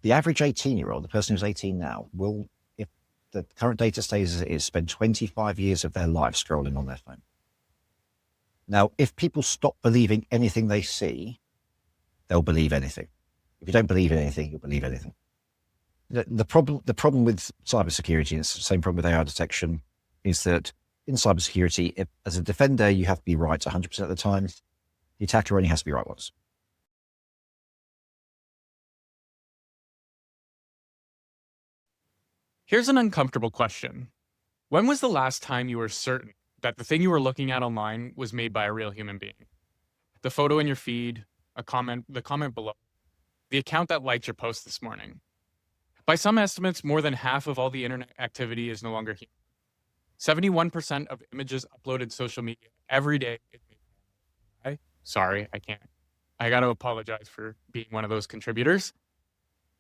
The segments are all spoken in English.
The average 18-year-old, the person who's 18 now, will, if the current data stays as it is, spend 25 years of their life scrolling on their phone. Now, if people stop believing anything they see, they'll believe anything. If you don't believe in anything, you'll believe anything. The problem with cybersecurity, and it's the same problem with AI detection, is that in cybersecurity, as a defender, you have to be right 100% of the time. The attacker only has to be right once. Here's an uncomfortable question. When was the last time you were certain that the thing you were looking at online was made by a real human being? The photo in your feed, the comment below, the account that liked your post this morning. By some estimates, more than half of all the internet activity is no longer human. 71% of images uploaded to social media every day. Sorry, I can't. I got to apologize for being one of those contributors.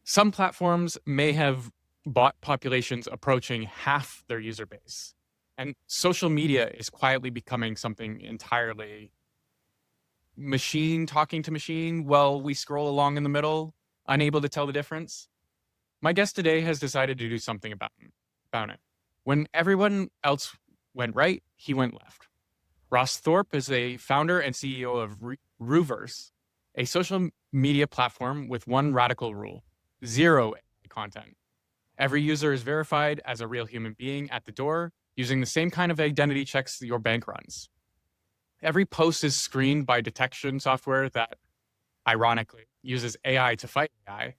Some platforms may have bot populations approaching half their user base. And social media is quietly becoming something entirely machine talking to machine while we scroll along in the middle, unable to tell the difference. My guest today has decided to do something about it. When everyone else went right, he went left. Ross Thorpe is a founder and CEO of Rooverse, a social media platform with one radical rule: zero content. Every user is verified as a real human being at the door using the same kind of identity checks that your bank runs. Every post is screened by detection software that, ironically, uses AI to fight AI.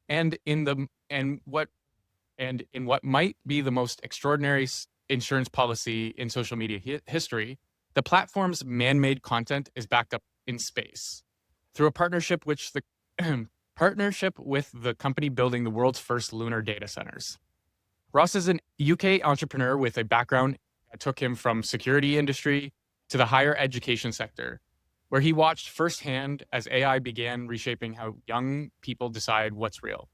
And in what might be the most extraordinary insurance policy in social media history, the platform's man-made content is backed up in space through a partnership with the company building the world's first lunar data centers. Ross is an UK entrepreneur with a background that took him from security industry to the higher education sector, where he watched firsthand as AI began reshaping how young people decide what's real.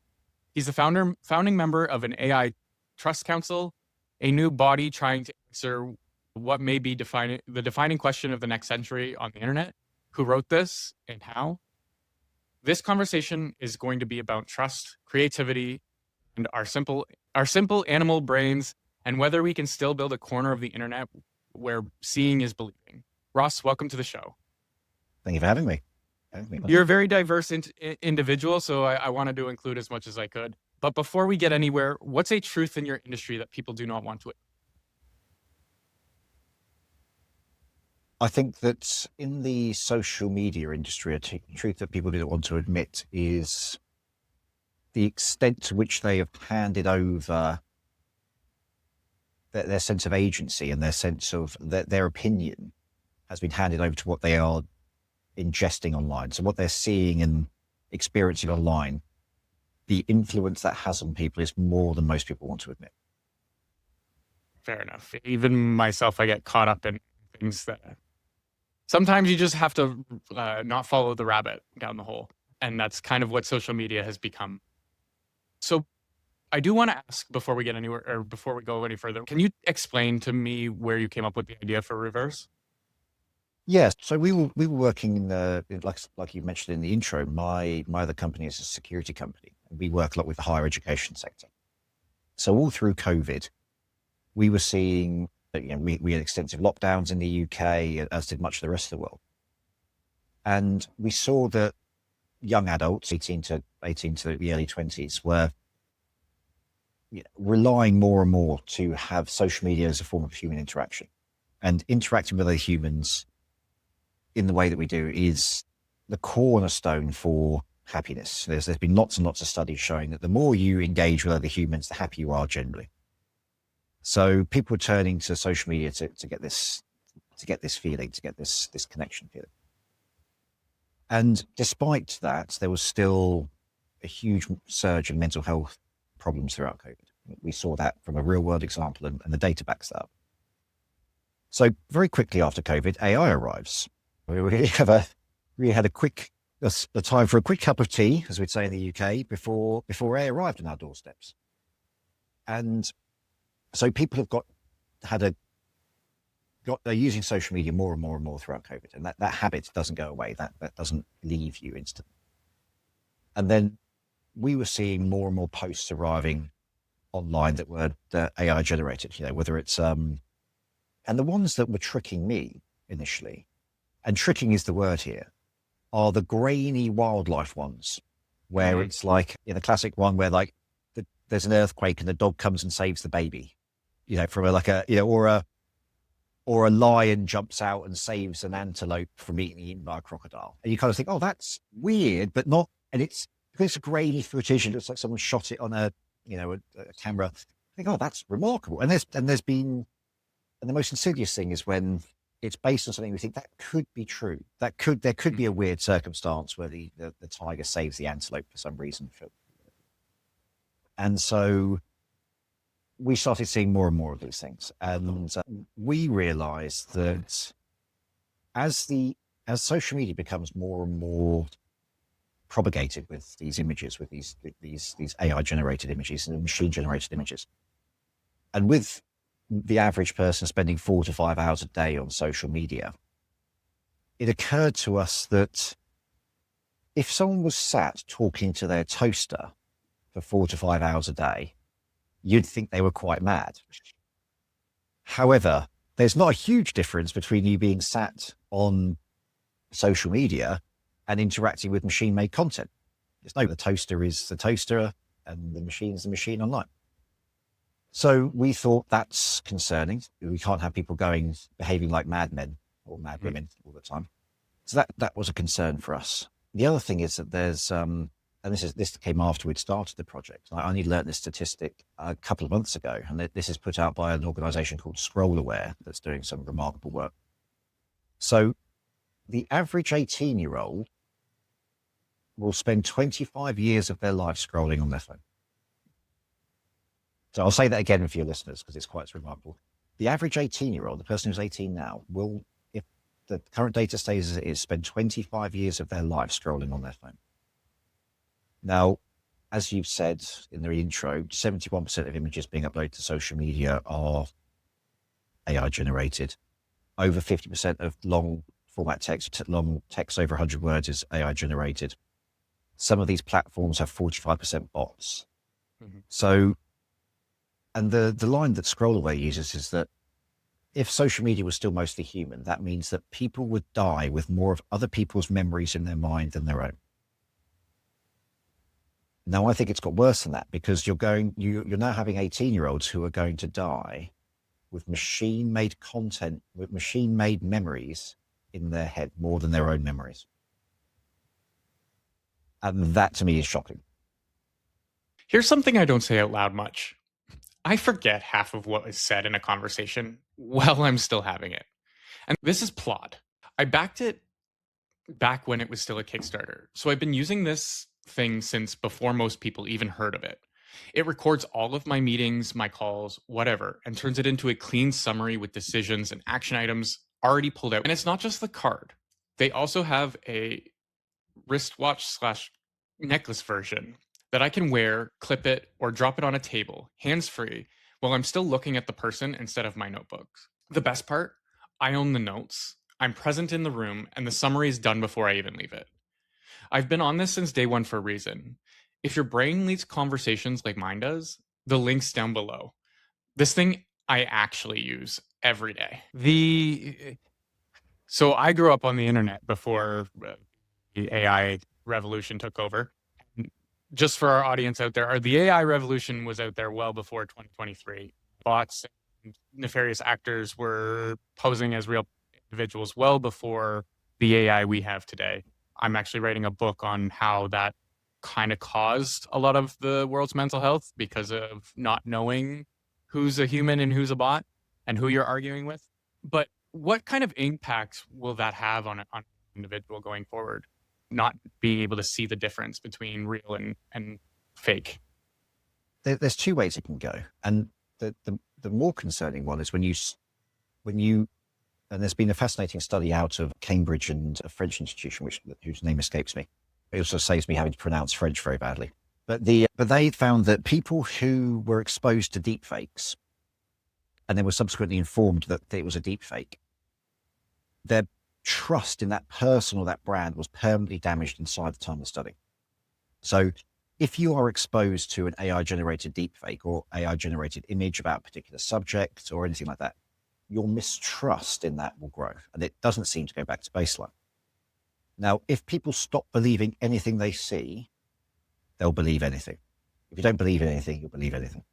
He's the founding member of an AI Trust Council, a new body trying to answer what may be the defining question of the next century on the internet: who wrote this and how? This conversation is going to be about trust, creativity, and our simple animal brains, and whether we can still build a corner of the internet where seeing is believing. Ross, welcome to the show. Thank you for having me. You're a very diverse individual, so I wanted to include as much as I could. But before we get anywhere, what's a truth in your industry that people do not want to? I think that in the social media industry, a truth that people don't want to admit is the extent to which they have handed over their sense of agency and their sense of their opinion has been handed over to what they are ingesting online. So what they're seeing and experiencing online, the influence that has on people is more than most people want to admit. Fair enough. Even myself, I get caught up in things that sometimes you just have to not follow the rabbit down the hole. And that's kind of what social media has become. So I do want to ask before we get anywhere, or before we go any further, can you explain to me where you came up with the idea for Rooverse? Yes. So we were working in like you mentioned in the intro, my other company is a security company. We work a lot with the higher education sector. So all through COVID, we were seeing, we had extensive lockdowns in the UK, as did much of the rest of the world. And we saw that young adults, 18 to the early 20s, were relying more and more to have social media as a form of human interaction. And interacting with other humans in the way that we do is the cornerstone for happiness. There's been lots and lots of studies showing that the more you engage with other humans, the happier you are generally. So people are turning to social media to get this feeling, to get this connection feeling. And despite that, there was still a huge surge in mental health problems throughout COVID. We saw that from a real world example, and the data backs that up. So very quickly after COVID, AI arrives. We had a time for a quick cup of tea, as we'd say in the UK, before AI arrived on our doorsteps. And so people they're using social media more and more and more throughout COVID, and that habit doesn't go away. That doesn't leave you instantly. And then we were seeing more and more posts arriving online that were AI generated, whether it's, and the ones that were tricking me initially, and tricking is the word here, are the grainy wildlife ones, where it's like the classic one where like there's an earthquake and the dog comes and saves the baby, from or a lion jumps out and saves an antelope from being eaten by a crocodile. And you kind of think, oh, that's weird, but not, and it's, because it's a grainy footage and it looks like someone shot it on a camera. I think, oh, that's remarkable. And the most insidious thing is when it's based on something we think that could be true. There could be a weird circumstance where the tiger saves the antelope for some reason. And so we started seeing more and more of these things. And we realized that as social media becomes more and more propagated with these images, with these AI generated images and machine generated images, and with the average person spending 4 to 5 hours a day on social media, it occurred to us that if someone was sat talking to their toaster for 4 to 5 hours a day, you'd think they were quite mad. However, there's not a huge difference between you being sat on social media and interacting with machine-made content. The toaster is the toaster and the machine is the machine online. So we thought that's concerning. We can't have people behaving like madmen or mad women all the time. So that was a concern for us. The other thing is that there's, and this came after we'd started the project. I only learned this statistic a couple of months ago, and this is put out by an organization called ScrollAware that's doing some remarkable work. So the average 18-year-old will spend 25 years of their life scrolling on their phone. So I'll say that again for your listeners because it's quite remarkable. The average 18-year-old, the person who's 18 now, will, if the current data stays as it is, spend 25 years of their life scrolling on their phone. Now, as you've said in the intro, 71% of images being uploaded to social media are AI generated. Over 50% of long format text over 100 words is AI generated. Some of these platforms have 45% bots. So, and the line that ScrollAway uses is that if social media was still mostly human, that means that people would die with more of other people's memories in their mind than their own. Now, I think it's got worse than that because you're now having 18-year-olds who are going to die with machine-made content, with machine-made memories in their head more than their own memories. And that to me is shocking. Here's something I don't say out loud much. I forget half of what is said in a conversation while I'm still having it. And this is Plod. I backed it back when it was still a Kickstarter. So I've been using this thing since before most people even heard of it. It records all of my meetings, my calls, whatever, and turns it into a clean summary with decisions and action items already pulled out. And it's not just the card. They also have a wristwatch / necklace version that I can wear, clip it, or drop it on a table, hands-free, while I'm still looking at the person instead of my notebooks. The best part? I own the notes. I'm present in the room, and the summary is done before I even leave it. I've been on this since day one for a reason. If your brain leads conversations like mine does, the link's down below. This thing I actually use every day. So I grew up on the internet before the AI revolution took over. Just for our audience out there, the AI revolution was out there well before 2023. Bots and nefarious actors were posing as real individuals well before the AI we have today. I'm actually writing a book on how that kind of caused a lot of the world's mental health because of not knowing who's a human and who's a bot and who you're arguing with. But what kind of impact will that have on an individual going forward? Not being able to see the difference between real and fake. There's two ways it can go, and the more concerning one is when you and there's been a fascinating study out of Cambridge and a French institution whose name escapes me. It also saves me having to pronounce French very badly. But they found that people who were exposed to deepfakes and then were subsequently informed that it was a deepfake, their trust in that person or that brand was permanently damaged inside the time of the study. So if you are exposed to an AI generated deepfake or AI generated image about a particular subject or anything like that, your mistrust in that will grow, and it doesn't seem to go back to baseline. Now, if people stop believing anything they see, they'll believe anything. If you don't believe in anything, you'll believe anything.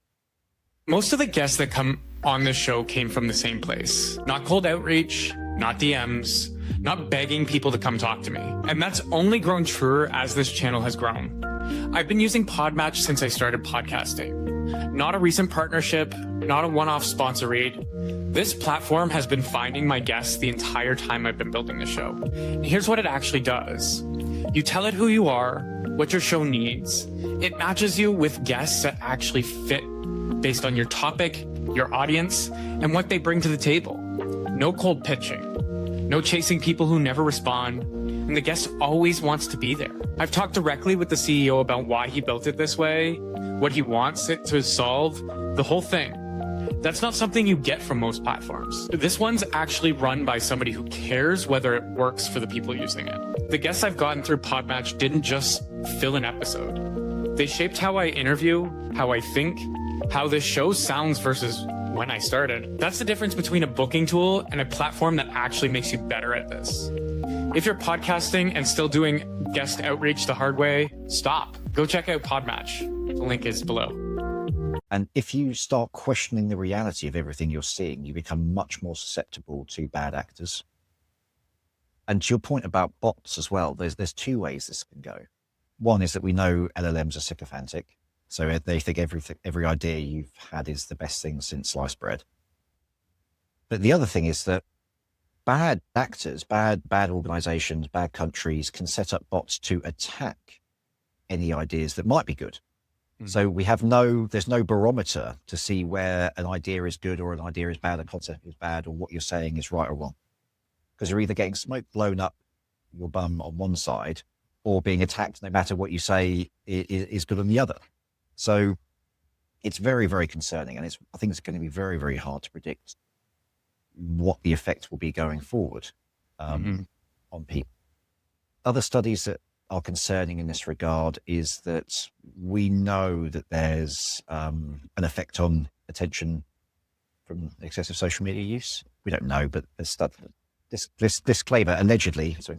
Most of the guests that come on this show came from the same place. Not cold outreach, not DMs, not begging people to come talk to me. And that's only grown truer as this channel has grown. I've been using Podmatch since I started podcasting. Not a recent partnership, not a one-off sponsor read. This platform has been finding my guests the entire time I've been building the show. And here's what it actually does. You tell it who you are, what your show needs. It matches you with guests that actually fit based on your topic, your audience, and what they bring to the table. No cold pitching, no chasing people who never respond, and the guest always wants to be there. I've talked directly with the CEO about why he built it this way, what he wants it to solve, the whole thing. That's not something you get from most platforms. This one's actually run by somebody who cares whether it works for the people using it. The guests I've gotten through Podmatch didn't just fill an episode. They shaped how I interview, how I think, how this show sounds versus when I started. That's the difference between a booking tool and a platform that actually makes you better at this. If you're podcasting and still doing guest outreach the hard way, stop. Go check out Podmatch. The link is below. And if you start questioning the reality of everything you're seeing, you become much more susceptible to bad actors. And to your point about bots as well, there's two ways this can go. One is that we know LLMs are sycophantic. So they think every idea you've had is the best thing since sliced bread. But the other thing is that bad actors, bad organizations, bad countries can set up bots to attack any ideas that might be good. So there's no barometer to see where an idea is good or an idea is bad, a concept is bad, or what you're saying is right or wrong. Because you're either getting smoke blown up your bum on one side or being attacked no matter what you say is good on the other. So it's very, very concerning. And I think it's going to be very, very hard to predict what the effect will be going forward on people. Other studies that are concerning in this regard is that we know that there's an effect on attention from excessive social media use. We don't know, but there's this disclaimer, allegedly, it's a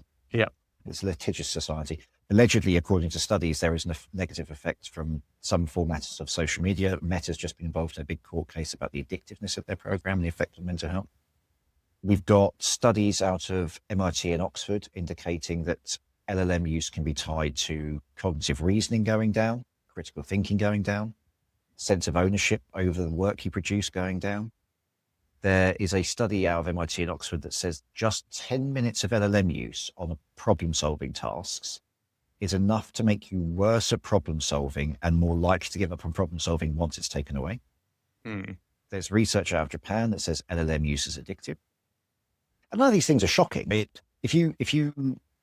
litigious society. Allegedly, according to studies, there is a negative effect from some formats of social media. Meta's just been involved in a big court case about the addictiveness of their program and the effect on mental health. We've got studies out of MIT and Oxford indicating that LLM use can be tied to cognitive reasoning going down, critical thinking going down, sense of ownership over the work you produce going down. There is a study out of MIT and Oxford that says just 10 minutes of LLM use on problem-solving tasks is enough to make you worse at problem solving and more likely to give up on problem solving once it's taken away. There's research out of Japan that says LLM use is addictive. And none of these things are shocking. If you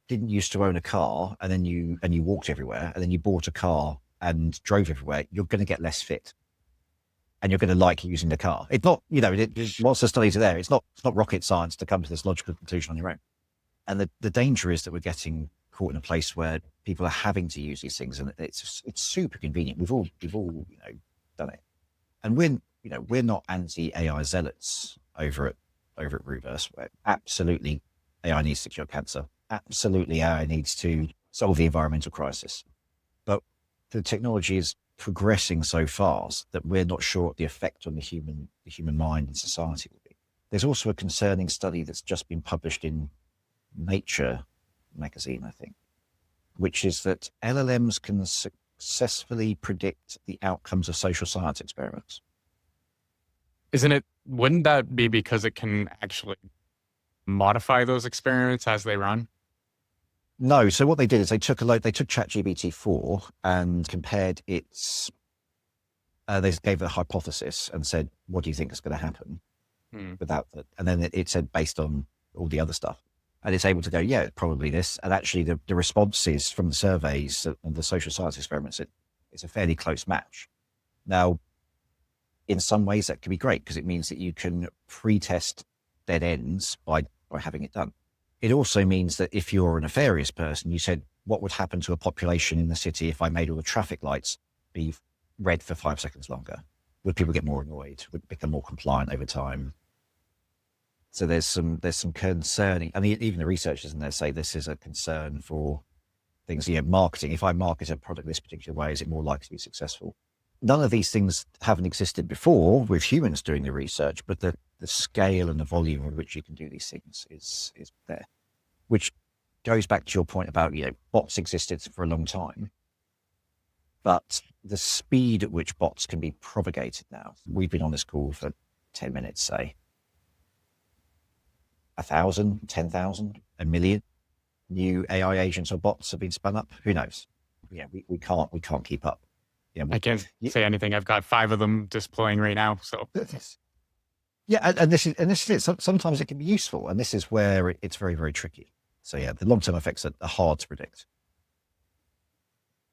didn't used to own a car and then you walked everywhere and then you bought a car and drove everywhere, you're going to get less fit and you're going to like using the car. It's not, lots of studies are there. It's not rocket science to come to this logical conclusion on your own. And the danger is that we're getting caught in a place where people are having to use these things, and it's super convenient. We've all done it, and we're not anti-AI zealots over at Rooverse. Where absolutely AI needs to cure cancer. Absolutely, AI needs to solve the environmental crisis. But the technology is progressing so fast that we're not sure what the effect on the human mind and society will be. There's also a concerning study that's just been published in Nature magazine, I think, which is that LLMs can successfully predict the outcomes of social science experiments. Wouldn't that be because it can actually modify those experiments as they run? No. So what they did is they took ChatGPT-4 and compared its, they gave a hypothesis and said, what do you think is going to happen without that? And then it said based on all the other stuff. And it's able to go, yeah, probably this. And actually the responses from the surveys and the social science experiments, it's a fairly close match. Now, in some ways that can be great because it means that you can pre-test dead ends by having it done. It also means that if you're a nefarious person, you said, what would happen to a population in the city if I made all the traffic lights be red for 5 seconds longer? Would people get more annoyed? Would become more compliant over time? So there's some concerning, and even the researchers in there say this is a concern for things, marketing. If I market a product this particular way, is it more likely to be successful? None of these things haven't existed before with humans doing the research, but the scale and the volume with which you can do these things is there, which goes back to your point about, bots existed for a long time, but the speed at which bots can be propagated now, we've been on this call for 10 minutes, say, 1,000, 10,000, a million new AI agents or bots have been spun up. Who knows? Yeah, we can't keep up. I can't say anything. I've got 5 of them deploying right now. So yeah, and this is it. Sometimes it can be useful, and this is where it's very, very tricky. So yeah, the long-term effects are hard to predict.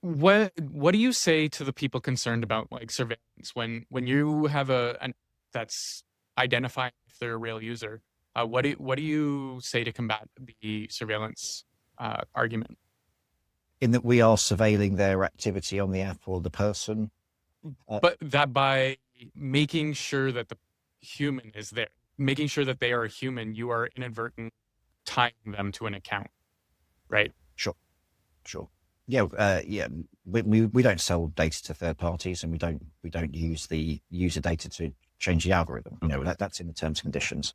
what do you say to the people concerned about like surveillance when you have an that's identifying if they're a real user? What do you say to combat the surveillance argument? In that we are surveilling their activity on the app or the person. But that by making sure that the human is there, making sure that they are a human, you are inadvertently tying them to an account, right? Sure. Yeah. We don't sell data to third parties, and we don't use the user data to change the algorithm. That's in the terms and conditions.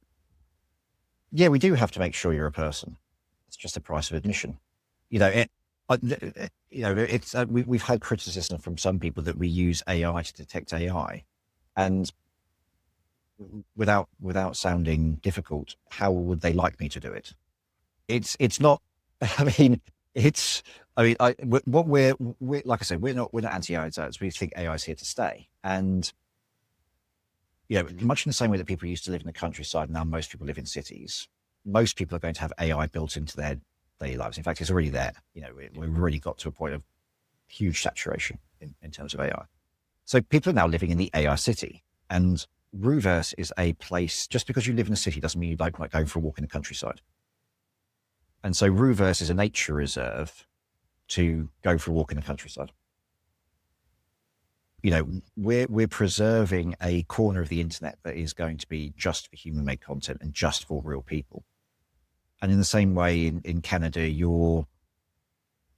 Yeah, we do have to make sure you're a person. It's just the price of admission. We've had criticism from some people that we use AI to detect AI, and without sounding difficult, how would they like me to do it? It's not. I mean, what we're like I said, we're not anti-AI. We think AI is here to stay, and much in the same way that people used to live in the countryside, now most people live in cities. Most people are going to have AI built into their daily lives. In fact, it's already there. We've already got to a point of huge saturation in terms of AI. So people are now living in the AI city, and Rooverse is a place. Just because you live in a city doesn't mean you like going for a walk in the countryside. And so Rooverse is a nature reserve to go for a walk in the countryside. We're preserving a corner of the internet that is going to be just for human-made content and just for real people. And in the same way, in Canada, your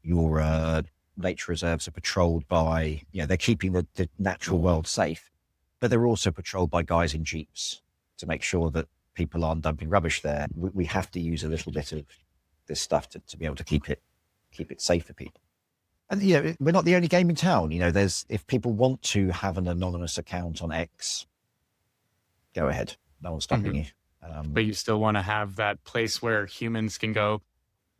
nature reserves are patrolled by, they're keeping the natural world safe, but they're also patrolled by guys in jeeps to make sure that people aren't dumping rubbish there. We have to use a little bit of this stuff to be able to keep it safe for people. And we're not the only game in town. If people want to have an anonymous account on X, go ahead. No one's stopping you. But you still want to have that place where humans can go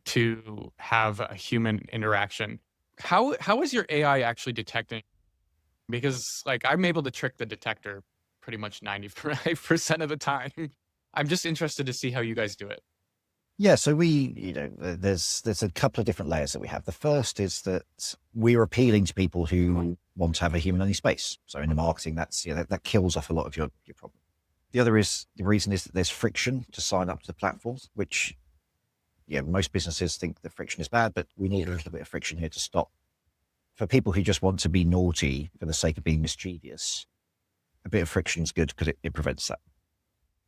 to have a human interaction. How is your AI actually detecting? Because like I'm able to trick the detector pretty much 95% of the time. I'm just interested to see how you guys do it. Yeah, so there's a couple of different layers that we have. The first is that we're appealing to people who want to have a human-only space. So in the marketing, that kills off a lot of your problem. The reason is that there's friction to sign up to the platforms, which most businesses think that friction is bad, but we need a little bit of friction here to stop. For people who just want to be naughty for the sake of being mischievous, a bit of friction is good because it prevents that.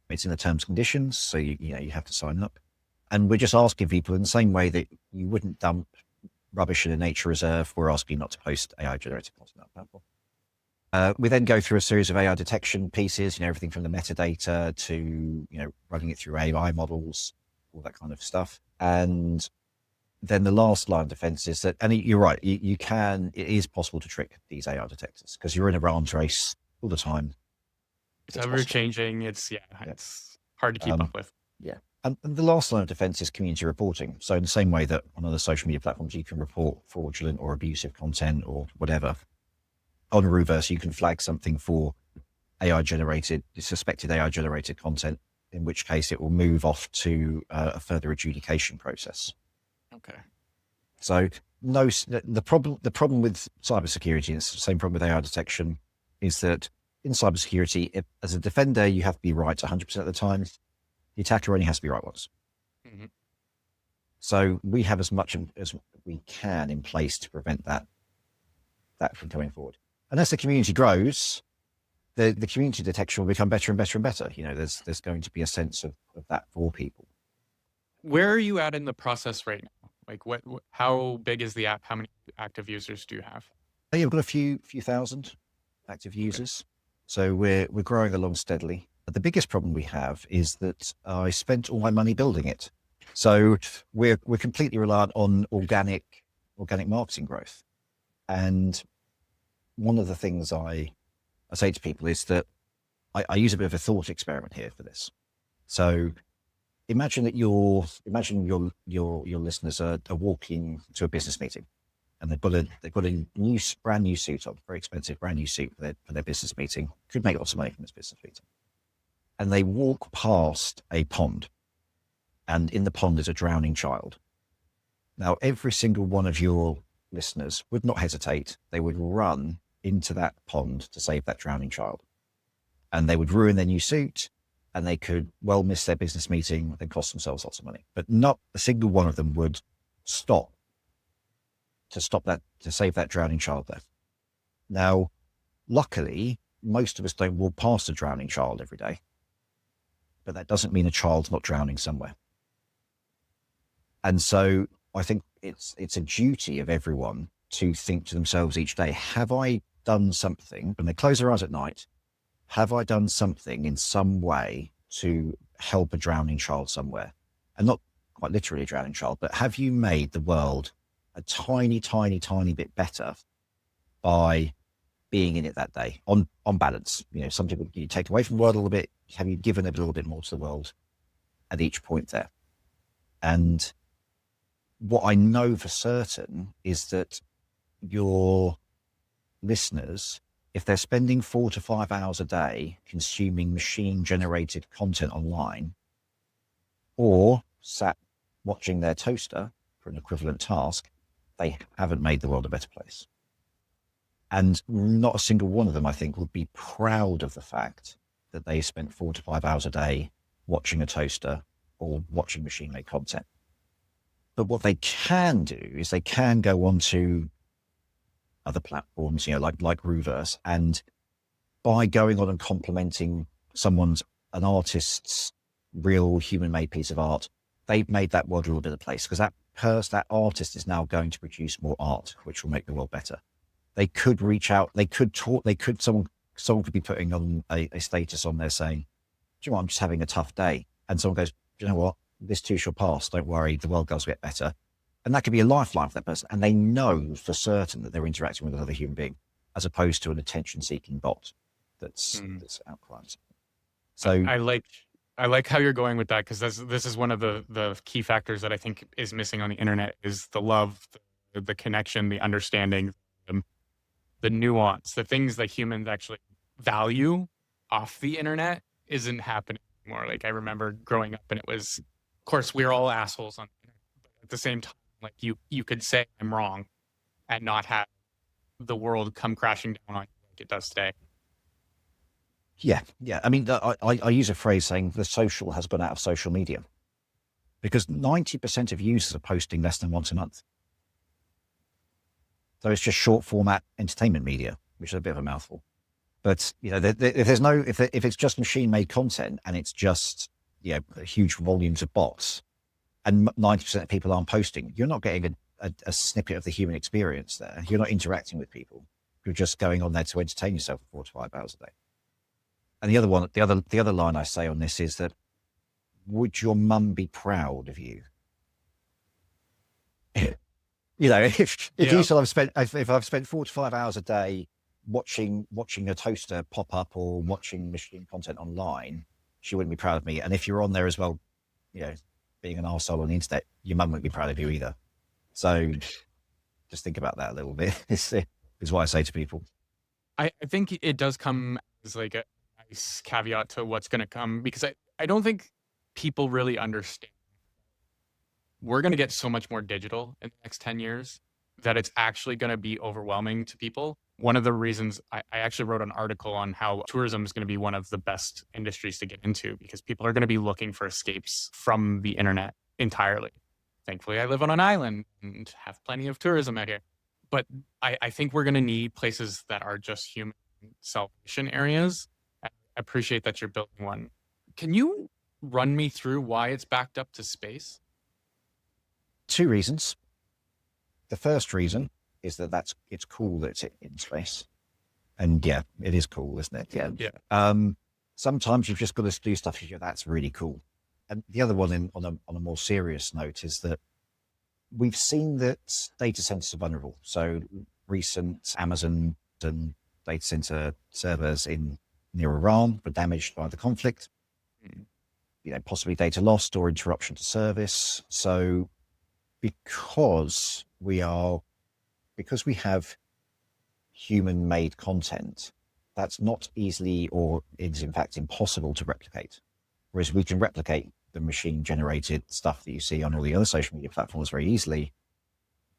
It's in the terms and conditions, so you have to sign up. And we're just asking people in the same way that you wouldn't dump rubbish in a nature reserve, we're asking you not to post AI-generated content on that platform. We then go through a series of AI detection pieces, everything from the metadata to, running it through AI models, all that kind of stuff. And then the last line of defense is that, and you're right, it is possible to trick these AI detectors because you're in a arms race all the time. It's ever changing. It's hard to keep up with. Yeah. And the last line of defense is community reporting. So in the same way that on other social media platforms, you can report fraudulent or abusive content or whatever, on Rooverse, you can flag something for suspected AI-generated content, in which case it will move off to a further adjudication process. Okay. So the problem with cybersecurity, and it's the same problem with AI detection, is that in cybersecurity, as a defender, you have to be right 100% of the time. The attacker only has to be right once. Mm-hmm. So we have as much as we can in place to prevent that from coming forward. And as the community grows, the community detection will become better and better and better. There's going to be a sense of that for people. Where are you at in the process right now? Like how big is the app? How many active users do you have? We've got a few thousand active users. Okay. So we're growing along steadily. The biggest problem we have is that I spent all my money building it. So we're completely reliant on organic marketing growth. And one of the things I say to people is that I use a bit of a thought experiment here for this. So imagine that your listeners are walking to a business meeting, and they've got a brand new suit on, very expensive brand new suit for their business meeting. Could make lots of money from this business meeting. And they walk past a pond, and in the pond is a drowning child. Now, every single one of your listeners would not hesitate. They would run into that pond to save that drowning child. And they would ruin their new suit, and they could well miss their business meeting and cost themselves lots of money. But not a single one of them would stop to save that drowning child there. Now, luckily, most of us don't walk past a drowning child every day, but that doesn't mean a child's not drowning somewhere. And so I think it's a duty of everyone to think to themselves each day, have I done something, when they close their eyes at night, have I done something in some way to help a drowning child somewhere? And not quite literally a drowning child, but have you made the world a tiny, tiny, tiny bit better by being in it that day on balance? Some people, you take away from the world a little bit. Have you given a little bit more to the world at each point there? And what I know for certain is that your listeners, if they're spending 4 to 5 hours a day consuming machine-generated content online, or sat watching their toaster for an equivalent task, they haven't made the world a better place. And not a single one of them, I think, would be proud of the fact that they spent 4 to 5 hours a day watching a toaster or watching machine-made content. But what they can do is they can go on to other platforms, like Rooverse, and by going on and complimenting an artist's real human-made piece of art, they've made that world a little bit of place, because that artist is now going to produce more art, which will make the world better. They could reach out, they could talk, someone could be putting on a status on there saying, do you know what, I'm just having a tough day. And someone goes, do you know what, this too shall pass, don't worry, the world does get better. And that could be a lifeline for that person. And they know for certain that they're interacting with another human being, as opposed to an attention-seeking bot that's outcrying. So I like how you're going with that, because this is one of the key factors that I think is missing on the internet, is the love, the connection, the understanding, the nuance, the things that humans actually value off the internet isn't happening anymore. Like, I remember growing up, and it was, of course, we're all assholes on the internet, but at the same time, like you could say I'm wrong and not have the world come crashing down on you like it does today. Yeah. I mean, I use a phrase saying the social has gone out of social media, because 90% of users are posting less than once a month. So it's just short format entertainment media, which is a bit of a mouthful. But if it's just machine made content and it's just huge volumes of bots, and 90% of people aren't posting, you're not getting a snippet of the human experience there. You're not interacting with people. You're just going on there to entertain yourself for 4 to 5 hours a day. And the other line I say on this is that, would your mum be proud of you? If you said if I've spent 4 to 5 hours a day watching a toaster pop up or watching machine content online, she wouldn't be proud of me. And if you're on there as well, being an arsehole on the internet, your mum wouldn't be proud of you either. So just think about that a little bit. is what I say to people. I think it does come as like a nice caveat to what's going to come, because I don't think people really understand. We're going to get so much more digital in the next 10 years that it's actually going to be overwhelming to people. One of the reasons I actually wrote an article on how tourism is going to be one of the best industries to get into, because people are going to be looking for escapes from the internet entirely. Thankfully, I live on an island and have plenty of tourism out here. But I think we're going to need places that are just human salvation areas. I appreciate that you're building one. Can you run me through why it's backed up to space? Two reasons. The first reason is that it's cool that it's in space. And yeah, it is cool, isn't it? Yeah. Yeah. Sometimes you've just got to do stuff. That's really cool. And the other one, on a more serious note, is that we've seen that data centers are vulnerable. So recent Amazon and data center servers in near Iran were damaged by the conflict. Possibly data lost or interruption to service. So because we have human-made content, that's not easily, or is in fact impossible to replicate. Whereas we can replicate the machine-generated stuff that you see on all the other social media platforms very easily.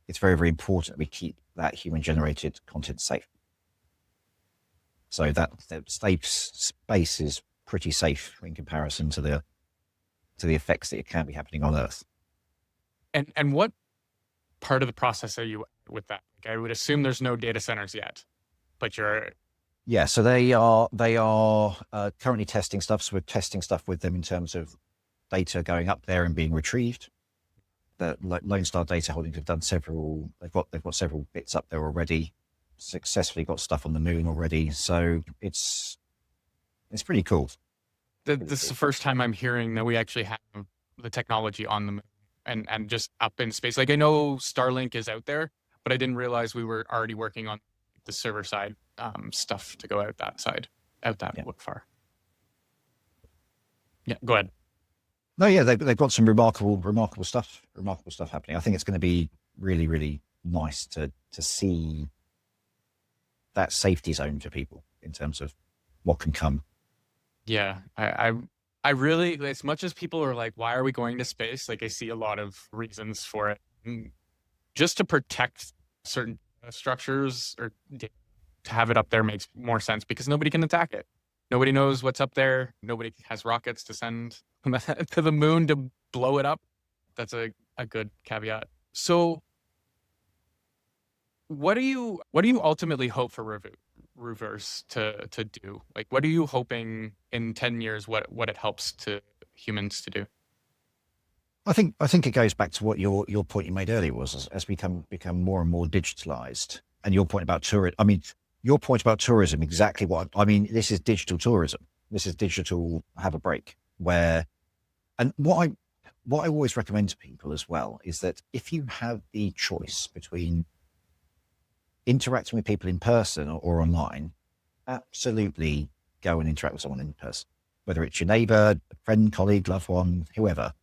It's very, very important that we keep that human-generated content safe. So that space is pretty safe in comparison to the effects that can be happening on Earth. And what part of the process are you with that? Like, I would assume there's no data centers yet, but you're... Yeah, so they are currently testing stuff. So we're testing stuff with them in terms of data going up there and being retrieved. The Lone Star Data Holdings have done several. They've got several bits up there already. Successfully got stuff on the moon already. So it's pretty cool. This is the first time I'm hearing that we actually have the technology on the moon and just up in space. Like, I know Starlink is out there, but I didn't realize we were already working on the server side stuff to go out that side, far. Yeah, go ahead. No, yeah, they've got some remarkable stuff happening. I think it's going to be really, really nice to see that safety zone for people in terms of what can come. Yeah, I really, as much as people are like, why are we going to space? Like, I see a lot of reasons for it. Just to protect certain structures, or to have it up there makes more sense because nobody can attack it. Nobody knows what's up there. Nobody has rockets to send to the moon to blow it up. That's a good caveat. So what do you ultimately hope for Rooverse to do? Like, what are you hoping in 10 years, what it helps to humans to do? I think it goes back to what your point you made earlier was, as we become more and more digitalized, and your point about tourism. I mean, your point about tourism, exactly what I mean. This is digital tourism. This is digital have a break. And what I always recommend to people as well is that if you have the choice between interacting with people in person or online, absolutely go and interact with someone in person, whether it's your neighbor, friend, colleague, loved one, whoever,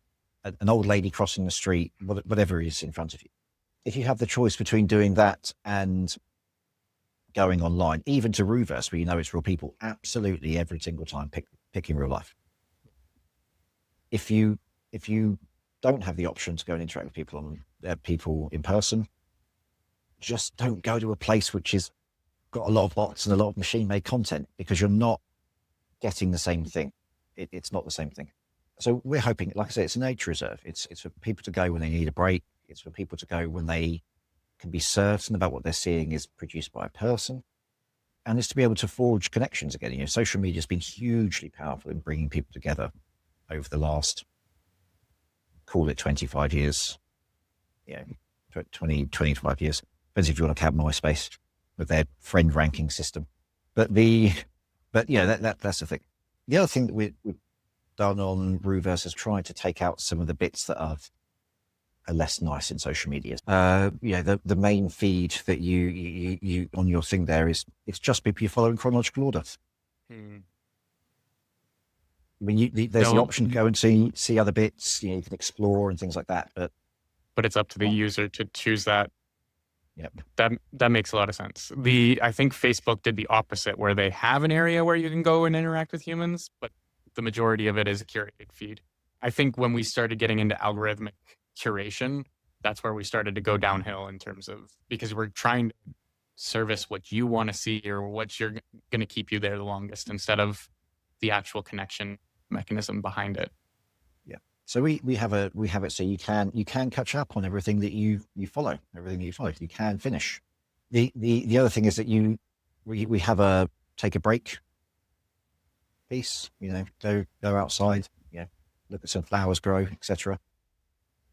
an old lady crossing the street, whatever is in front of you. If you have the choice between doing that and going online, even to Rooverse, where you know it's real people, absolutely every single time picking real life. If you don't have the option to go and interact with people in person, just don't go to a place which has got a lot of bots and a lot of machine-made content, because you're not getting the same thing. It's not the same thing. So we're hoping, like I said, it's a nature reserve. It's for people to go when they need a break. It's for people to go when they can be certain about what they're seeing is produced by a person. And it's to be able to forge connections again. Social media has been hugely powerful in bringing people together over the last, call it 25 years. 25 years. Depends if you want to count MySpace with their friend ranking system. But that's the thing. The other thing that we've done on Rooverse is try to take out some of the bits that are less nice in social media. The main feed that you on your thing there it's just people you follow in chronological order. I mean, there's the option to go and see other bits. You can explore and things like that, but it's up to the user to choose that. Yep. That makes a lot of sense. I think Facebook did the opposite, where they have an area where you can go and interact with humans, but the majority of it is a curated feed. I think when we started getting into algorithmic curation, that's where we started to go downhill in terms of, because we're trying to service what you want to see or what you're going to keep you there the longest, instead of the actual connection mechanism behind it. Yeah. So we have it so you can catch up on everything that you follow, everything that you follow. You can finish. The other thing is that we have a take a break piece. Go outside. Look at some flowers grow, etc.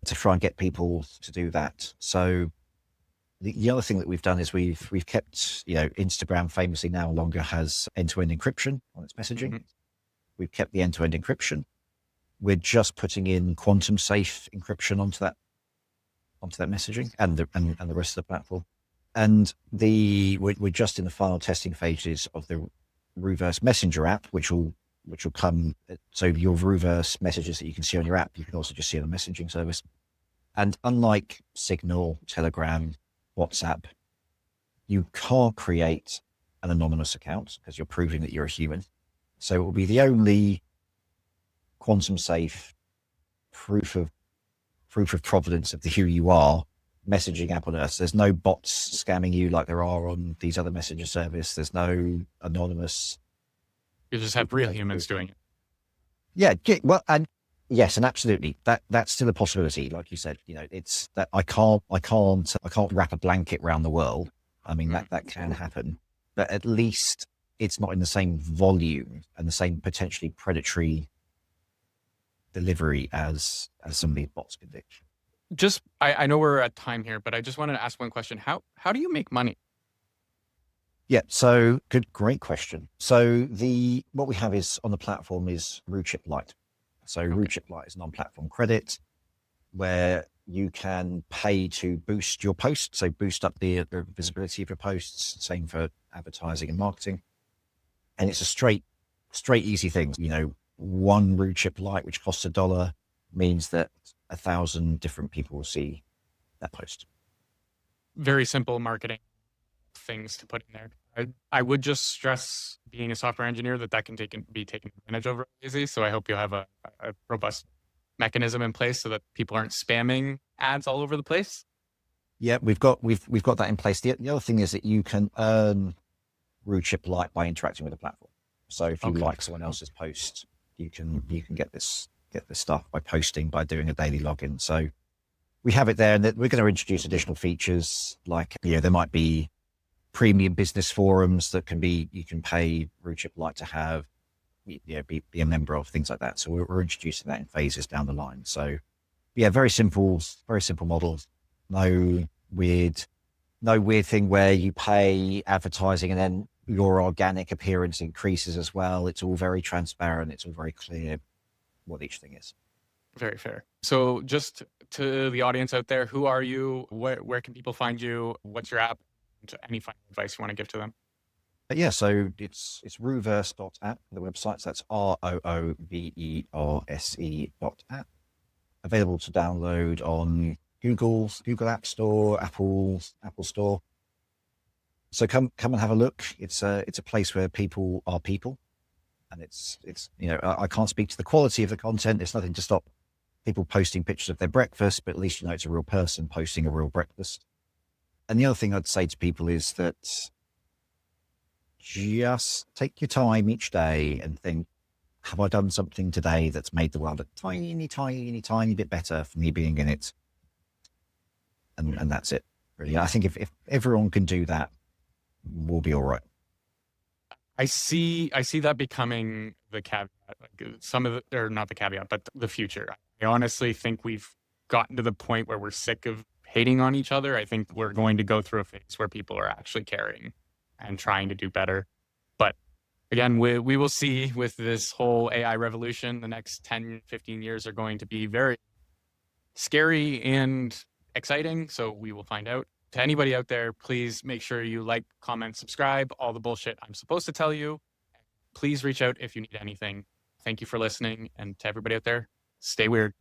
To try and get people to do that. So the other thing that we've done is we've kept, Instagram famously no longer has end-to-end encryption on its messaging. Mhm. We've kept the end-to-end encryption. We're just putting in quantum safe encryption onto that messaging and the rest of the platform. And we're just in the final testing phases of the Rooverse Messenger app, which will come. So your Rooverse messages that you can see on your app, you can also just see on the messaging service. And unlike Signal, Telegram, WhatsApp, you can't create an anonymous account because you're proving that you're a human. So it will be the only quantum safe proof of provenance of who you are messaging app on Earth. There's no bots scamming you like there are on these other messenger service. There's no anonymous. You just have real humans doing it. Yeah, well, and yes, and absolutely, that's still a possibility. Like you said, it's that I can't wrap a blanket around the world. I mean, that can happen, but at least it's not in the same volume and the same potentially predatory delivery as some of these bots can do. Just, I know we're at time here, but I just wanted to ask one question. How do you make money? Yeah, so great question. So what we have is on the platform is Rootchip Lite. So Okay. Rootchip Lite is an on-platform credit where you can pay to boost your post, so boost up the visibility of your posts. Same for advertising and marketing, and it's a straight easy thing. One Rootchip Lite, which costs $1, means that 1,000 different people will see that post. Very simple marketing things to put in there. I would just stress, being a software engineer, that can be taken advantage of really easy. So I hope you have a robust mechanism in place so that people aren't spamming ads all over the place. Yeah, we've got that in place. The other thing is that you can earn Rootchip Lite by interacting with the platform. So if you like someone else's post, you can get this stuff by posting, by doing a daily login. So we have it there, and we're going to introduce additional features like there might be premium business forums that you can pay Rootchip Lite to have, be a member of, things like that. So we're introducing that in phases down the line. So yeah, very simple model. No weird thing where you pay advertising and then your organic appearance increases as well. It's all very transparent. It's all very clear what each thing is. Very fair. So just to the audience out there, who are you? Where can people find you? What's your app? Any final advice you want to give to them? But yeah, so it's rooverse.app, the website. So that's ROOVERSE.app. Available to download on Google App Store, Apple Store. So come and have a look. It's a place where people are people, and it's I can't speak to the quality of the content. There's nothing to stop people posting pictures of their breakfast, but at least it's a real person posting a real breakfast. And the other thing I'd say to people is that just take your time each day and think, have I done something today that's made the world a tiny, tiny, tiny bit better for me being in it? And that's it, really. I think if everyone can do that, we'll be all right. I see that becoming the caveat, some of the, or not the caveat, but the future. I honestly think we've gotten to the point where we're sick of hating on each other. I think we're going to go through a phase where people are actually caring and trying to do better. But again, we will see with this whole AI revolution. The next 10, 15 years are going to be very scary and exciting. So we will find out. To anybody out there, please make sure you like, comment, subscribe, all the bullshit I'm supposed to tell you. Please reach out if you need anything. Thank you for listening. And to everybody out there, stay weird.